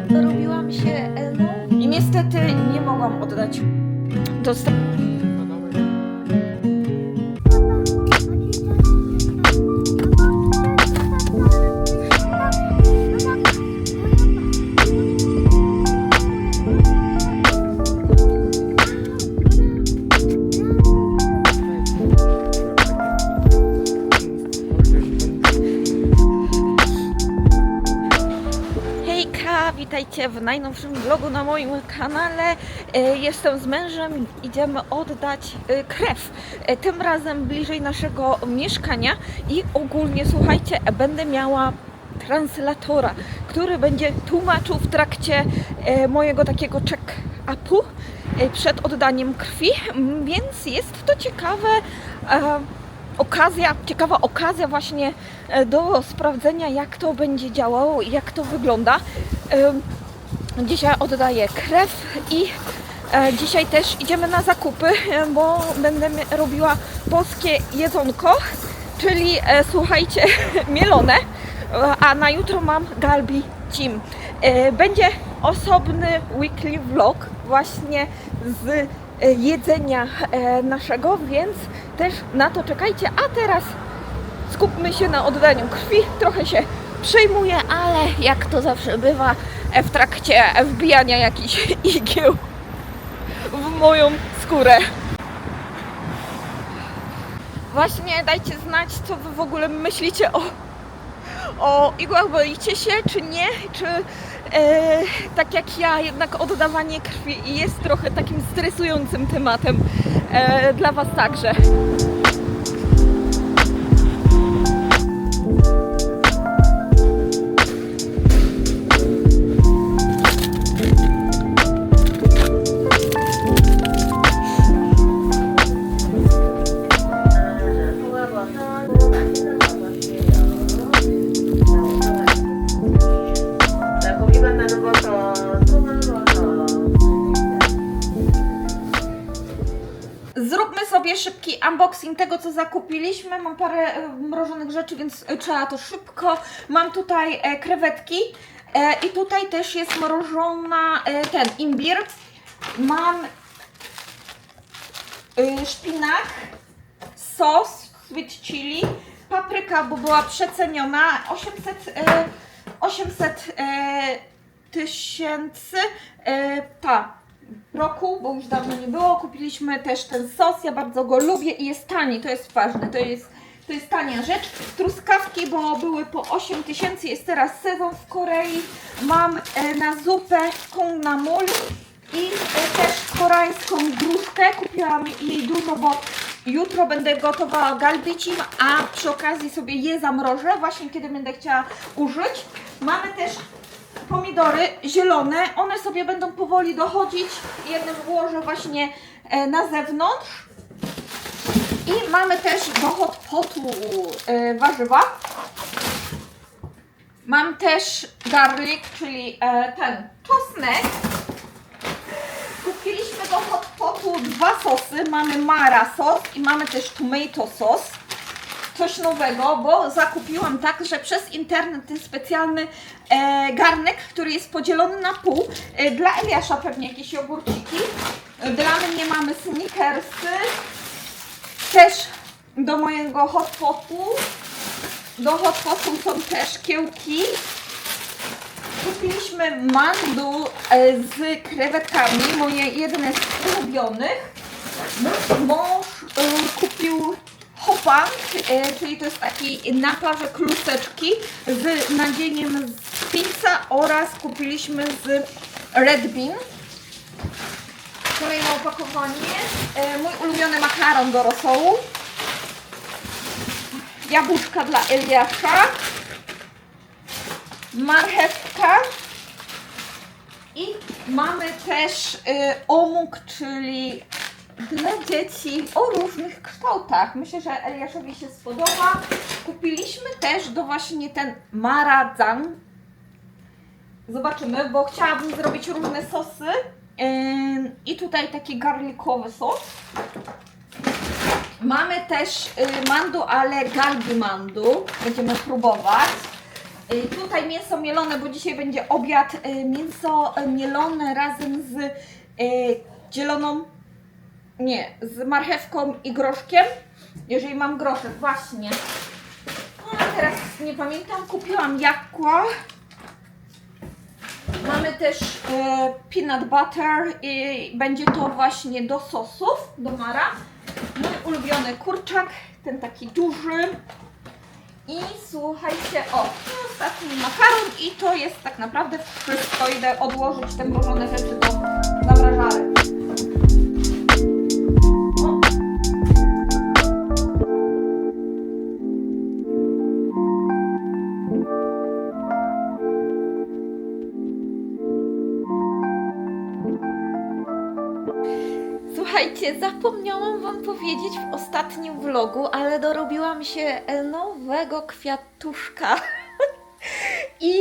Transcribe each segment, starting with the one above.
Robiłam się Elą i niestety nie mogłam oddać dostępu. Hejka, witajcie w najnowszym vlogu na moim kanale. Jestem z mężem, idziemy oddać krew. Tym razem bliżej naszego mieszkania i ogólnie, słuchajcie, będę miała translatora, który będzie tłumaczył w trakcie mojego takiego check-upu przed oddaniem krwi, więc jest to ciekawa okazja właśnie do sprawdzenia, jak to będzie działało i jak to wygląda. Dzisiaj oddaję krew i dzisiaj też idziemy na zakupy, bo będę robiła polskie jedzonko, czyli słuchajcie, mielone, a na jutro mam galbi team. Będzie osobny weekly vlog właśnie z jedzenia naszego, więc też na to czekajcie, a teraz skupmy się na oddaniu krwi. Trochę się przejmuję, ale jak to zawsze bywa w trakcie wbijania jakichś igieł w moją skórę. Właśnie dajcie znać, co wy w ogóle myślicie o igłach, boicie się czy nie, czy tak jak ja, jednak oddawanie krwi jest trochę takim stresującym tematem dla was także. Zróbmy sobie szybki unboxing tego, co zakupiliśmy. Mam parę mrożonych rzeczy, więc trzeba to szybko. Mam tutaj krewetki i tutaj też jest mrożona ten imbir. Mam szpinak, sos sweet chili, papryka, bo była przeceniona, 800 tysięcy, roku, bo już dawno nie było. Kupiliśmy też ten sos, ja bardzo go lubię i jest tani, to jest ważne, to jest tania rzecz. Truskawki, bo były po 8 tysięcy, jest teraz sezon w Korei. Mam na zupę kung namul i też koreańską gruszkę, kupiłam jej dużo, bo jutro będę gotowała galbicim, a przy okazji sobie je zamrożę, właśnie kiedy będę chciała użyć. Mamy też pomidory zielone, one sobie będą powoli dochodzić, jednym włożę właśnie na zewnątrz. I mamy też do hot potu warzywa. Mam też garlic, czyli ten czosnek. Kupiliśmy do hot potu dwa sosy, mamy mara sos i mamy też tomato sos. Coś nowego, bo zakupiłam tak, że przez internet ten specjalny garnek, który jest podzielony na pół. Dla Eliasza pewnie jakieś jogurciki. Dla mnie mamy Snickersy. Też do mojego hot potu. Do hot potu są też kiełki. Kupiliśmy mandu z krewetkami, moje jedne z ulubionych. Mój mąż kupił hopang, czyli to jest taki na parze kluseczki z nadzieniem z pizza, oraz kupiliśmy z Red Bean. Kolejne opakowanie. Mój ulubiony makaron do rosołu. Jabłuszka dla Eliasza. Marchewka. I mamy też omuk, czyli dla dzieci o różnych kształtach. Myślę, że Eliaszowi się spodoba. Kupiliśmy też do właśnie ten maradzang. Zobaczymy, bo chciałabym zrobić różne sosy. I tutaj taki garlikowy sos. Mamy też mandu, ale galbi mandu. Będziemy próbować. Tutaj mięso mielone, bo dzisiaj będzie obiad. Mięso mielone razem z zieloną, nie, z marchewką i groszkiem. Jeżeli mam groszek, właśnie. A teraz nie pamiętam, kupiłam jabłko. Mamy też peanut butter i będzie to właśnie do sosów, do mara. Mój ulubiony kurczak, ten taki duży. I słuchajcie, ostatni makaron i to jest tak naprawdę wszystko. Idę odłożyć te mrożone rzeczy do zamrażarek. Słuchajcie, zapomniałam Wam powiedzieć w ostatnim vlogu, ale dorobiłam się nowego kwiatuszka. I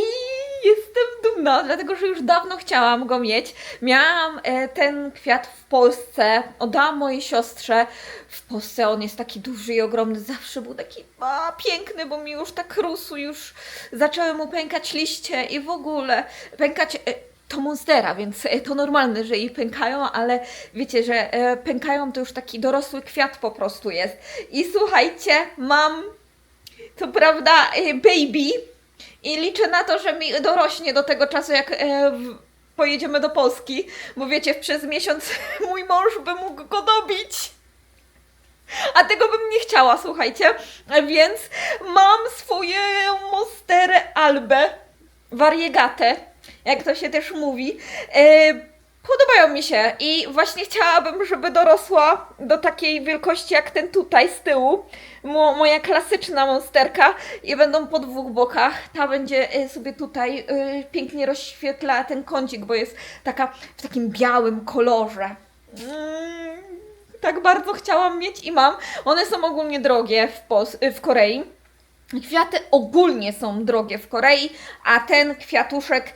jestem dumna, dlatego że już dawno chciałam go mieć. Miałam ten kwiat w Polsce, oddałam mojej siostrze. W Polsce on jest taki duży i ogromny, zawsze był taki piękny, bo mi już tak rósł, już zaczęły mu pękać liście i w ogóle pękać... To monstera, więc to normalne, że jej pękają, ale wiecie, że pękają to już taki dorosły kwiat po prostu jest. I słuchajcie, mam co prawda baby i liczę na to, że mi dorośnie do tego czasu, jak pojedziemy do Polski, bo wiecie, przez miesiąc mój mąż by mógł go dobić. A tego bym nie chciała, słuchajcie, więc mam swoją monsterę Albę, variegatę, jak to się też mówi. Podobają mi się i właśnie chciałabym, żeby dorosła do takiej wielkości jak ten tutaj z tyłu. Moja klasyczna monsterka i będą po dwóch bokach. Ta będzie sobie tutaj pięknie rozświetla ten kącik, bo jest taka w takim białym kolorze. Tak bardzo chciałam mieć i mam. One są ogólnie drogie w Korei. Kwiaty ogólnie są drogie w Korei, a ten kwiatuszek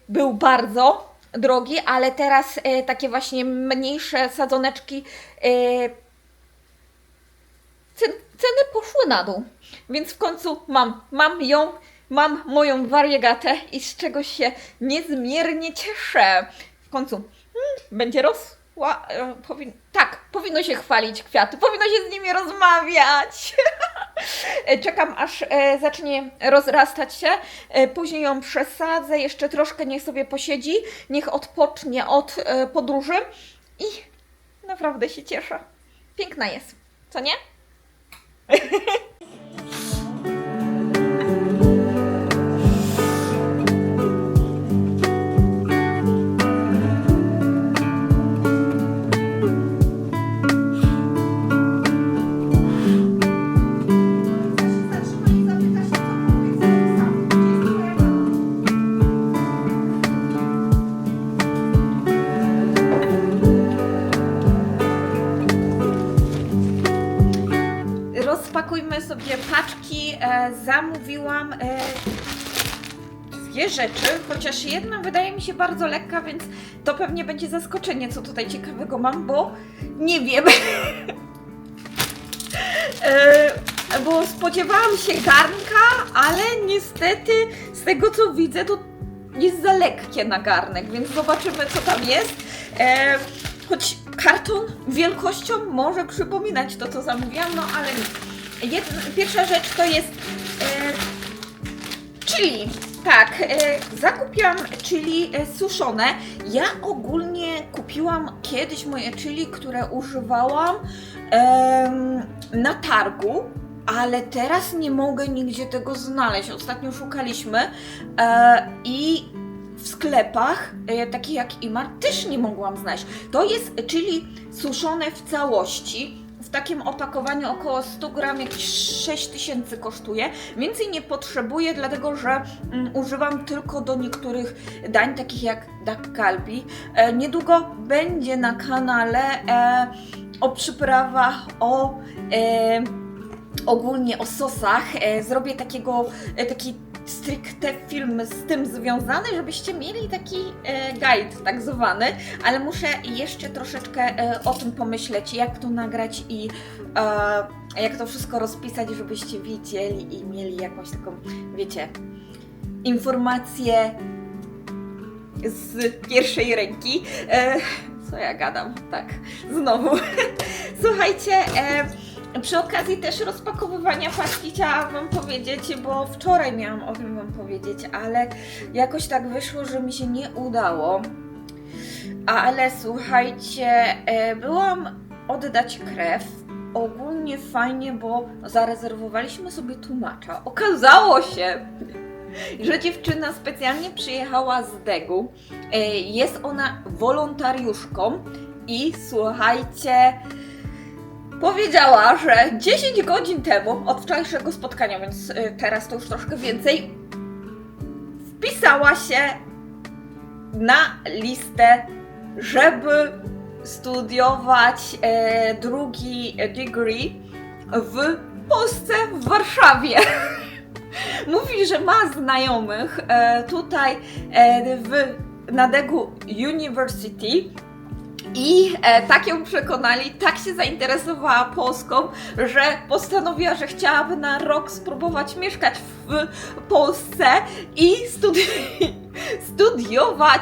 był bardzo drogi, ale teraz takie właśnie mniejsze sadzoneczki, ceny poszły na dół. Więc w końcu mam moją variegatę i z czego się niezmiernie cieszę. W końcu będzie rosła. Tak, powinno się chwalić kwiaty, powinno się z nimi rozmawiać. Czekam, aż zacznie rozrastać się, później ją przesadzę, jeszcze troszkę niech sobie posiedzi, niech odpocznie od podróży i naprawdę się cieszę. Piękna jest, co nie? Rozpakujmy sobie paczki. Zamówiłam dwie rzeczy, chociaż jedna wydaje mi się bardzo lekka, więc to pewnie będzie zaskoczenie, co tutaj ciekawego mam, bo nie wiem. Bo spodziewałam się garnka, ale niestety z tego co widzę, to jest za lekkie na garnek, więc zobaczymy co tam jest. Choć karton wielkością może przypominać to, co zamówiłam, no ale nie. Pierwsza rzecz to jest chili. Tak, zakupiłam chili suszone. Ja ogólnie kupiłam kiedyś moje chili, które używałam na targu, ale teraz nie mogę nigdzie tego znaleźć. Ostatnio szukaliśmy i w sklepach, takich jak Imar, też nie mogłam znaleźć. To jest chili suszone w całości. W takim opakowaniu około 100 gram, jakieś 6000 kosztuje. Więcej nie potrzebuję, dlatego że używam tylko do niektórych dań, takich jak dak galbi. Niedługo będzie na kanale o przyprawach, ogólnie o sosach. Zrobię taki stricte film z tym związany, żebyście mieli taki guide tak zwany, ale muszę jeszcze troszeczkę o tym pomyśleć, jak to nagrać i jak to wszystko rozpisać, żebyście widzieli i mieli jakąś taką, wiecie, informacje z pierwszej ręki. Co ja gadam? Tak, znowu. Słuchajcie, przy okazji też rozpakowywania paczki chciałam wam powiedzieć, bo wczoraj miałam o tym wam powiedzieć, ale jakoś tak wyszło, że mi się nie udało. Ale słuchajcie, byłam oddać krew. Ogólnie fajnie, bo zarezerwowaliśmy sobie tłumacza. Okazało się, że dziewczyna specjalnie przyjechała z Degu. Jest ona wolontariuszką i słuchajcie, powiedziała, że 10 godzin temu, od wczorajszego spotkania, więc teraz to już troszkę więcej, wpisała się na listę, żeby studiować drugi degree w Polsce, w Warszawie. Mówi, że ma znajomych tutaj na Degu University i tak ją przekonali, tak się zainteresowała Polską, że postanowiła, że chciałaby na rok spróbować mieszkać w Polsce i studiować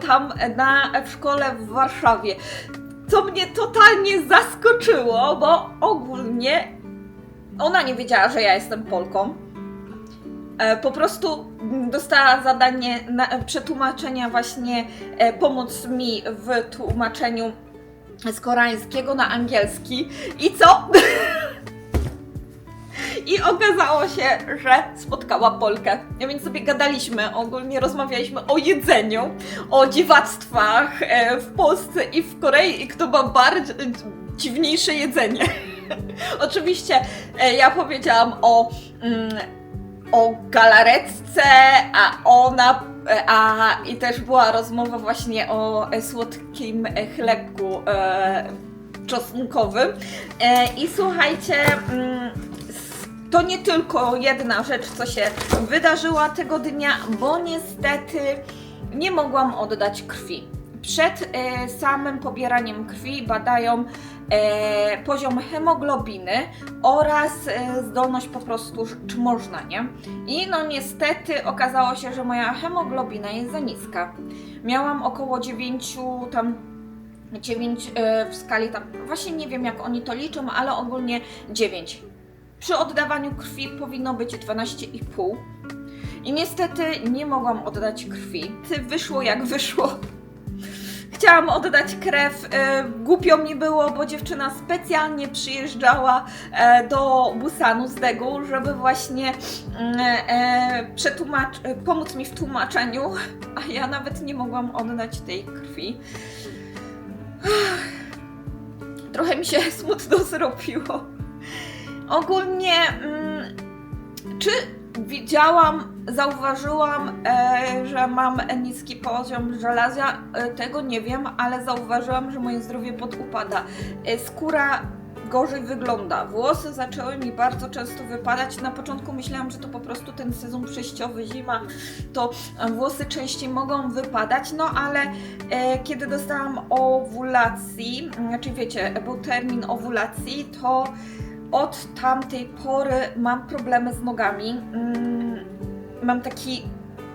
tam w szkole w Warszawie. Co mnie totalnie zaskoczyło, bo ogólnie ona nie wiedziała, że ja jestem Polką. Po prostu dostała zadanie przetłumaczenia właśnie, pomóc mi w tłumaczeniu z koreańskiego na angielski. I co? I okazało się, że spotkała Polkę. Ja więc sobie gadaliśmy, ogólnie rozmawialiśmy o jedzeniu, o dziwactwach w Polsce i w Korei i kto ma bardziej dziwniejsze jedzenie. Oczywiście ja powiedziałam o galaretce, i też była rozmowa właśnie o słodkim chlebku czosnkowym. I słuchajcie, to nie tylko jedna rzecz, co się wydarzyła tego dnia, bo niestety nie mogłam oddać krwi. Przed samym pobieraniem krwi badają poziom hemoglobiny oraz zdolność po prostu, czy można, nie? I no niestety okazało się, że moja hemoglobina jest za niska. Miałam około 9 w skali tam, właśnie nie wiem jak oni to liczą, ale ogólnie 9. Przy oddawaniu krwi powinno być 12,5. I niestety nie mogłam oddać krwi. Wyszło jak wyszło. Chciałam oddać krew, głupio mi było, bo dziewczyna specjalnie przyjeżdżała do Busanu z Degu, żeby właśnie pomóc mi w tłumaczeniu, a ja nawet nie mogłam oddać tej krwi. Trochę mi się smutno zrobiło. Ogólnie, czy zauważyłam, że mam niski poziom żelaza, tego nie wiem, ale zauważyłam, że moje zdrowie podupada. Skóra gorzej wygląda, włosy zaczęły mi bardzo często wypadać. Na początku myślałam, że to po prostu ten sezon przejściowy, zima, to włosy częściej mogą wypadać, no ale kiedy dostałam owulacji, znaczy wiecie, był termin owulacji, to od tamtej pory mam problemy z nogami. Mam taki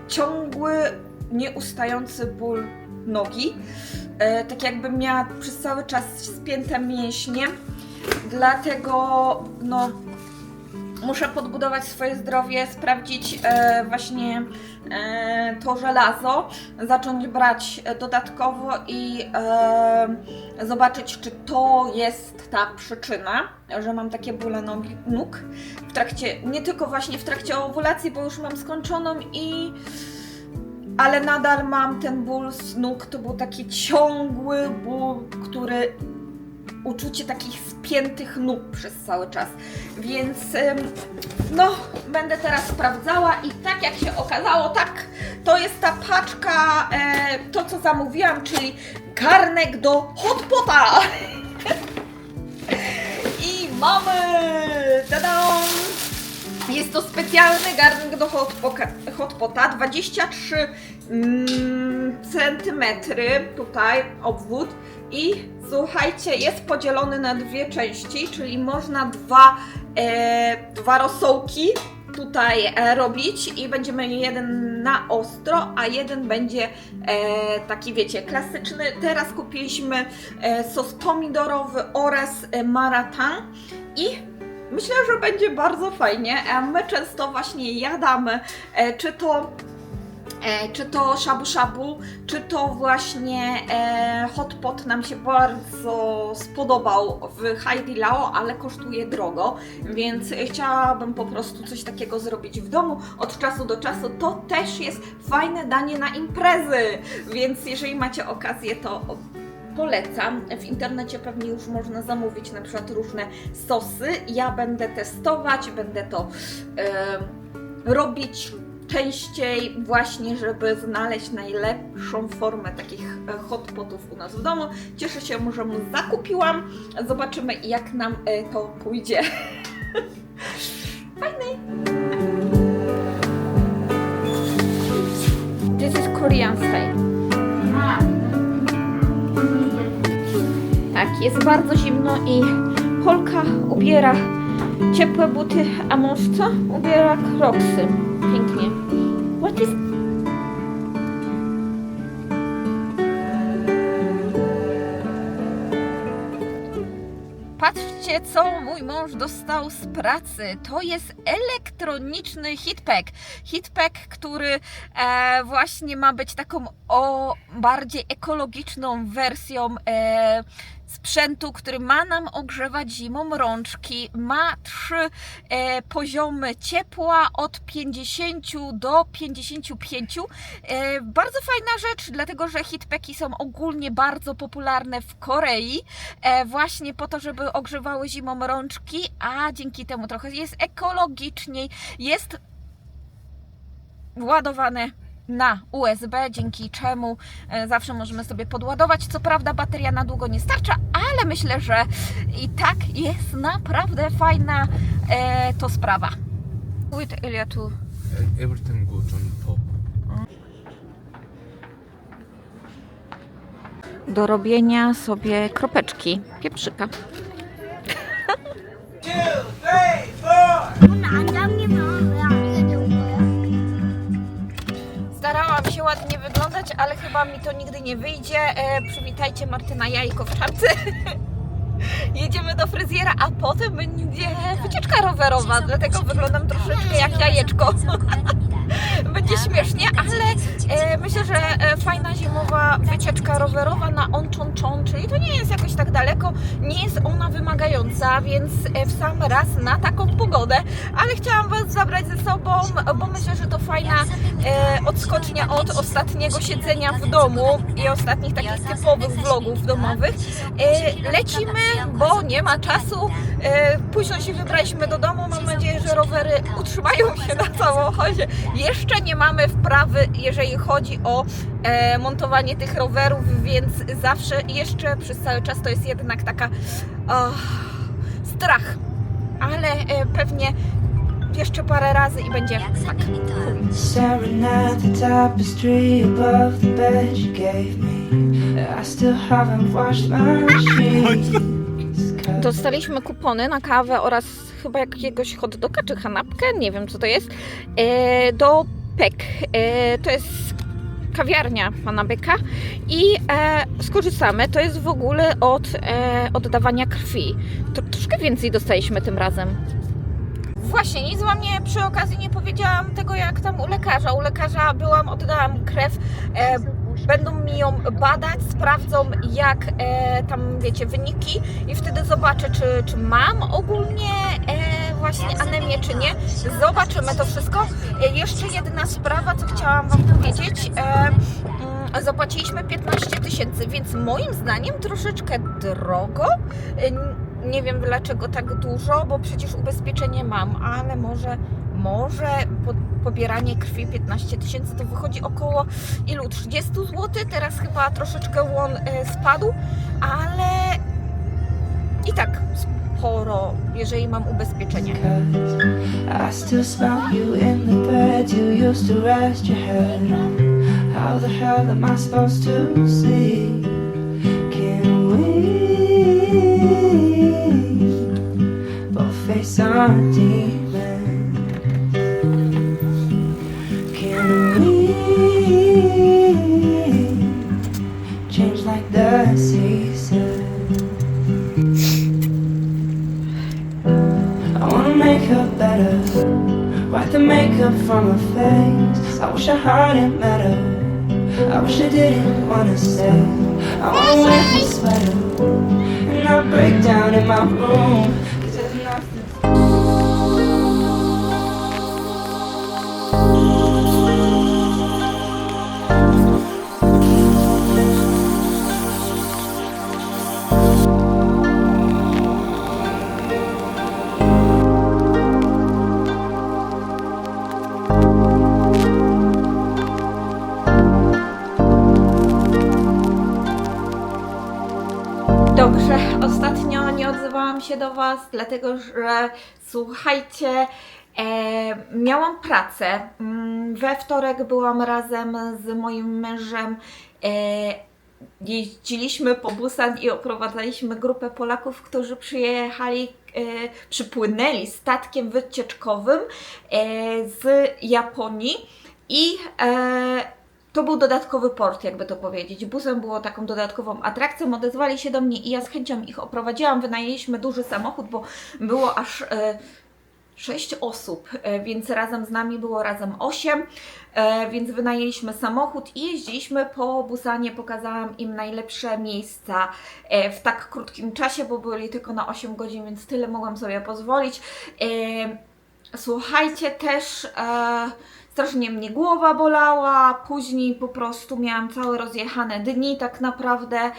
ciągły, nieustający ból nogi. Tak jakbym miała przez cały czas spięte mięśnie. Dlatego no, muszę podbudować swoje zdrowie, sprawdzić właśnie to żelazo, zacząć brać dodatkowo i zobaczyć, czy to jest ta przyczyna, że mam takie bóle nóg w trakcie, nie tylko właśnie w trakcie owulacji, bo już mam skończoną ale nadal mam ten ból z nóg. To był taki ciągły ból, uczucie takich spiętych nóg przez cały czas, więc no, będę teraz sprawdzała i tak jak się okazało, tak, to jest ta paczka, to co zamówiłam, czyli garnek do hotpota. I mamy, tada! Jest to specjalny garnek do hotpota, 23 cm tutaj obwód i słuchajcie, jest podzielony na dwie części, czyli można dwa rosołki tutaj robić i będziemy jeden na ostro, a jeden będzie taki, wiecie, klasyczny. Teraz kupiliśmy sos pomidorowy oraz maratin i myślę, że będzie bardzo fajnie. My często właśnie jadamy czy to shabu shabu, czy to właśnie hot pot nam się bardzo spodobał w Haidilao, ale kosztuje drogo, więc chciałabym po prostu coś takiego zrobić w domu od czasu do czasu. To też jest fajne danie na imprezy, więc jeżeli macie okazję, to polecam. W internecie pewnie już można zamówić na przykład różne sosy. Ja będę testować, będę to robić częściej właśnie, żeby znaleźć najlepszą formę takich hot potów u nas w domu. Cieszę się, że mu zakupiłam. Zobaczymy, jak nam to pójdzie. Fajny! This is Korean style. Tak, jest bardzo zimno i Polka ubiera ciepłe buty, a mąż co? Ubiera kroksy. Pięknie. What is... Patrzcie, co mój mąż dostał z pracy. To jest elektroniczny heatpack. Heatpack, który właśnie ma być taką bardziej ekologiczną wersją sprzętu, który ma nam ogrzewać zimą rączki. Ma 3 poziomy ciepła od 50 do 55. Bardzo fajna rzecz, dlatego że heatpacki są ogólnie bardzo popularne w Korei, właśnie po to, żeby ogrzewały zimą rączki, a dzięki temu trochę jest ekologiczniej, jest ładowane na USB, dzięki czemu zawsze możemy sobie podładować. Co prawda bateria na długo nie starcza, ale myślę, że i tak jest naprawdę fajna to sprawa. With Elia tu. Everything goes on top. Do robienia sobie kropeczki pieprzyka. Starałam się ładnie wyglądać, ale chyba mi to nigdy nie wyjdzie. Przywitajcie Martyna Jajko w czapce. Jedziemy do fryzjera, a potem będzie wycieczka rowerowa, dlatego wyglądam troszeczkę jak jajeczko. Będzie śmiesznie, ale myślę, że fajna zimowa wycieczka rowerowa na Oncheoncheon, czyli to nie jest jakoś tak daleko, nie jest ona wymagająca, więc w sam raz na taką pogodę, ale chciałam Was zabrać ze sobą, bo myślę, że to fajna odskocznia od ostatniego siedzenia w domu i ostatnich takich typowych vlogów domowych. Lecimy, bo nie ma czasu. Późno się wybraliśmy do domu. Mam nadzieję, że rowery utrzymają się na samochodzie. Jeszcze nie mamy wprawy, jeżeli chodzi o montowanie tych rowerów, więc zawsze jeszcze przez cały czas to jest jednak taka strach. Ale pewnie jeszcze parę razy i będzie tak. Staring at the tapestry above the bed you gave me. I still haven't washed my sheets. Dostaliśmy kupony na kawę oraz chyba jakiegoś hot doga czy kanapkę, nie wiem co to jest, do Pek. To jest kawiarnia pana Beka i skorzystamy. To jest w ogóle od oddawania krwi. To troszkę więcej dostaliśmy tym razem. Właśnie, nic Wam przy okazji nie powiedziałam tego, jak tam u lekarza. U lekarza byłam, oddałam krew. Będą mi ją badać, sprawdzą jak tam wiecie wyniki i wtedy zobaczę, czy mam ogólnie właśnie anemię, czy nie. Zobaczymy to wszystko. Jeszcze jedna sprawa, co chciałam Wam powiedzieć. Zapłaciliśmy 15 000, więc moim zdaniem troszeczkę drogo. Nie wiem dlaczego tak dużo, bo przecież ubezpieczenie mam, ale może pobieranie krwi 15 000 to wychodzi około ilu? 30 zł? Teraz chyba troszeczkę won spadł, ale i tak sporo, jeżeli mam ubezpieczenie. I still smell you in the bed you used to rest your head on. How the hell am I supposed to see? Can we both face our demons? wish I hadn't met her. I wish I didn't wanna stay. I wanna wear her sweater and not break down in my room, 'cause there's nothing. Dobrze, ostatnio nie odzywałam się do Was, dlatego że słuchajcie, miałam pracę. We wtorek byłam razem z moim mężem. Jeździliśmy po Busan i oprowadzaliśmy grupę Polaków, którzy przypłynęli statkiem wycieczkowym z Japonii i to był dodatkowy port, jakby to powiedzieć. Busan było taką dodatkową atrakcją, odezwali się do mnie i ja z chęcią ich oprowadziłam. Wynajęliśmy duży samochód, bo było aż 6 osób, więc razem z nami było razem 8, więc wynajęliśmy samochód i jeździliśmy po Busanie. Pokazałam im najlepsze miejsca w tak krótkim czasie, bo byli tylko na 8 godzin, więc tyle mogłam sobie pozwolić. Słuchajcie, też strasznie mnie głowa bolała, później po prostu miałam całe rozjechane dni tak naprawdę.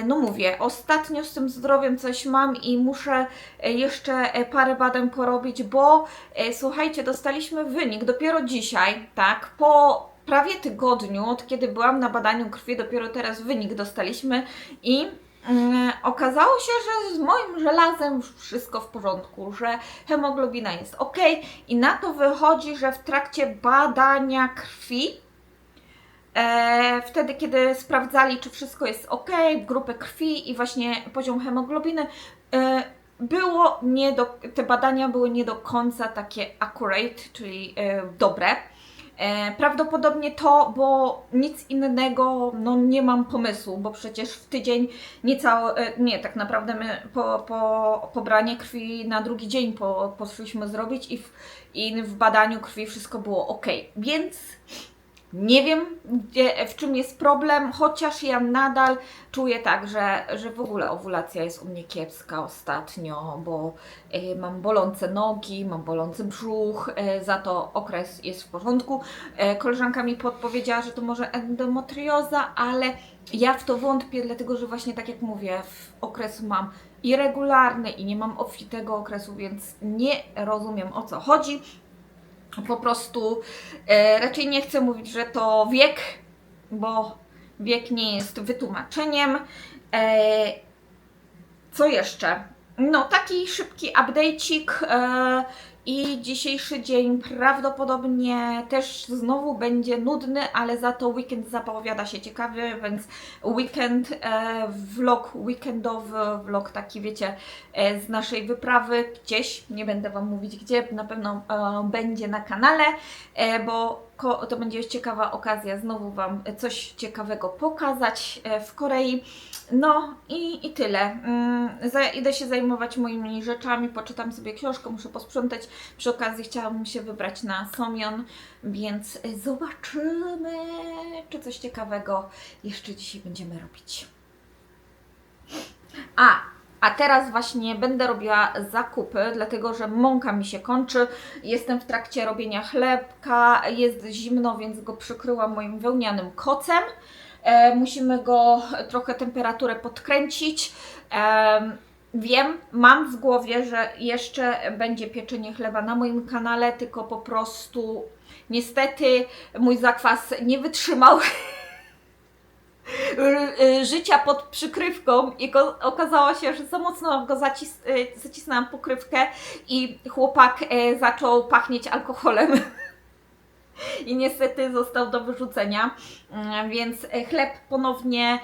No mówię, ostatnio z tym zdrowiem coś mam i muszę jeszcze parę badań porobić, bo słuchajcie, dostaliśmy wynik dopiero dzisiaj, tak, po prawie tygodniu, od kiedy byłam na badaniu krwi, dopiero teraz wynik dostaliśmy i okazało się, że z moim żelazem wszystko w porządku, że hemoglobina jest ok i na to wychodzi, że w trakcie badania krwi, wtedy kiedy sprawdzali, czy wszystko jest ok, grupę krwi i właśnie poziom hemoglobiny, te badania były nie do końca takie accurate, czyli dobre. Prawdopodobnie to, bo nic innego, no nie mam pomysłu, bo przecież w tydzień tak naprawdę my po pobranie krwi na drugi dzień poszliśmy zrobić i w badaniu krwi wszystko było ok, więc nie wiem, w czym jest problem, chociaż ja nadal czuję tak, że w ogóle owulacja jest u mnie kiepska ostatnio, bo mam bolące nogi, mam bolący brzuch, za to okres jest w porządku. Koleżanka mi podpowiedziała, że to może endometrioza, ale ja w to wątpię, dlatego że właśnie tak jak mówię, okres mam irregularny i nie mam obfitego okresu, więc nie rozumiem, o co chodzi. Po prostu raczej nie chcę mówić, że to wiek, bo wiek nie jest wytłumaczeniem. Co jeszcze? No, taki szybki update'cik i dzisiejszy dzień prawdopodobnie też znowu będzie nudny, ale za to weekend zapowiada się ciekawy, więc weekend, vlog weekendowy, vlog taki wiecie, z naszej wyprawy gdzieś, nie będę Wam mówić gdzie, na pewno będzie na kanale, bo to będzie ciekawa okazja znowu Wam coś ciekawego pokazać w Korei. No i tyle. Idę się zajmować moimi rzeczami, poczytam sobie książkę, muszę posprzątać. Przy okazji chciałabym się wybrać na Somyeon, więc zobaczymy, czy coś ciekawego jeszcze dzisiaj będziemy robić. A teraz właśnie będę robiła zakupy, dlatego że mąka mi się kończy. Jestem w trakcie robienia chlebka, jest zimno, więc go przykryłam moim wełnianym kocem. Musimy go trochę temperaturę podkręcić. Wiem, mam w głowie, że jeszcze będzie pieczenie chleba na moim kanale, tylko po prostu niestety mój zakwas nie wytrzymał życia pod przykrywką i okazało się, że za mocno go zacisnęłam pokrywkę i chłopak zaczął pachnieć alkoholem. I niestety został do wyrzucenia, więc chleb ponownie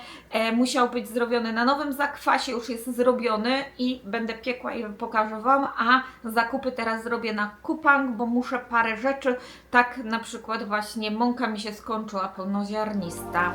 musiał być zrobiony na nowym zakwasie, już jest zrobiony i będę piekła i pokażę Wam, a zakupy teraz zrobię na Coupang, bo muszę parę rzeczy, tak na przykład właśnie mąka mi się skończyła pełnoziarnista.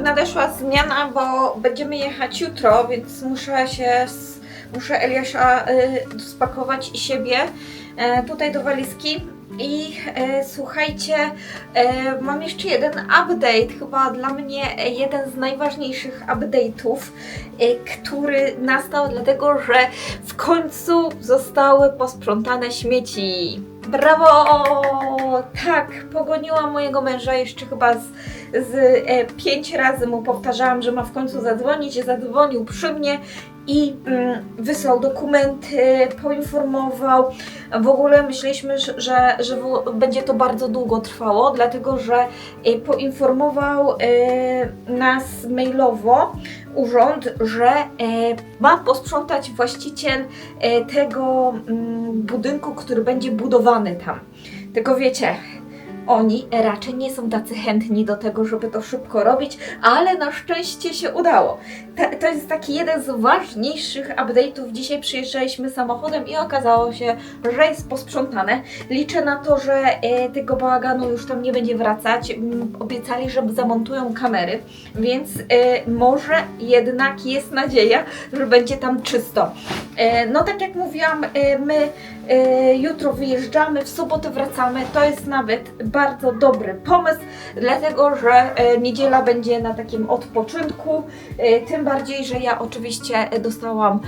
nadeszła zmiana, bo będziemy jechać jutro, więc muszę Eliasza spakować i siebie tutaj do walizki. I słuchajcie, mam jeszcze jeden update, chyba dla mnie jeden z najważniejszych update'ów, który nastał dlatego, że w końcu zostały posprzątane śmieci. Brawo! Tak, pogoniłam mojego męża jeszcze chyba z 5 razy mu powtarzałam, że ma w końcu zadzwonić, zadzwonił przy mnie i wysłał dokumenty, poinformował. W ogóle myśleliśmy, że będzie to bardzo długo trwało, dlatego że poinformował nas mailowo urząd, że ma posprzątać właściciel tego budynku, który będzie budowany tam. Tylko wiecie, oni raczej nie są tacy chętni do tego, żeby to szybko robić, ale na szczęście się udało. To jest taki jeden z ważniejszych update'ów. Dzisiaj przyjeżdżaliśmy samochodem i okazało się, że jest posprzątane. Liczę na to, że tego bałaganu już tam nie będzie wracać. Obiecali, że zamontują kamery, więc może jednak jest nadzieja, że będzie tam czysto. No tak jak mówiłam, my jutro wyjeżdżamy, w sobotę wracamy. To jest nawet bardzo dobry pomysł, dlatego że niedziela będzie na takim odpoczynku. Tym bardziej, że ja oczywiście dostałam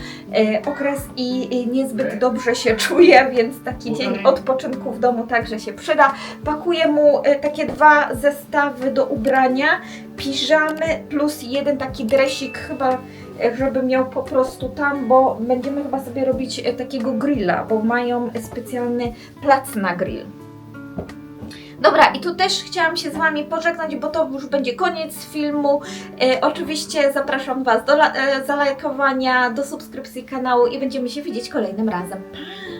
okres i niezbyt dobrze się czuję, więc taki dzień odpoczynku w domu także się przyda. Pakuję mu takie 2 zestawy do ubrania, piżamy plus jeden taki dresik chyba, żeby miał po prostu tam, bo będziemy chyba sobie robić takiego grilla, bo mają specjalny plac na grill. Dobra, i tu też chciałam się z Wami pożegnać, bo to już będzie koniec filmu. Oczywiście zapraszam Was do zalajkowania, do subskrypcji kanału i będziemy się widzieć kolejnym razem. Pa!